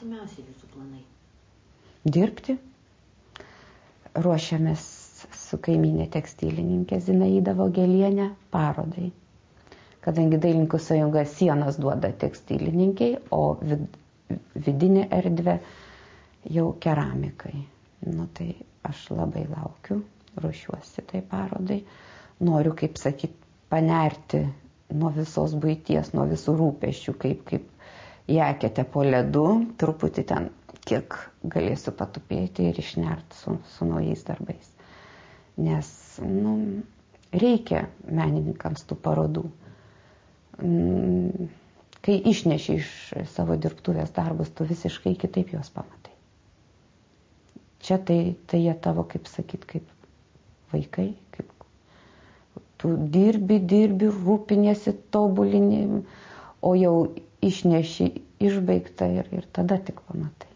artimiausiai jūsų planai? Dirbti. Ruošiamės su kaimynė tekstilininkė Zinaida Vogelienė parodai. Kadangi Dailininkų sąjunga sienas duoda tekstilininkiai, o vidinė erdvė jau keramikai. Nu tai aš labai laukiu, ruošiuosi tai parodai. Noriu, kaip sakyt, panerti nuo visos buities, nuo visų rūpesčių, kaip į eketę po ledu, truputį ten kiek galėsiu patupėti ir išnerti su naujais darbais. Nes reikia menininkams tų parodų. Kai išneši iš savo dirbtuvės darbus, tu visiškai kitaip juos pamatai. Čia tai jie tavo, kaip sakyt, kaip vaikai, kaip tu dirbi, rūpiniesi, tobulini, o jau išneši išbaigtą ir tada tik pamatai.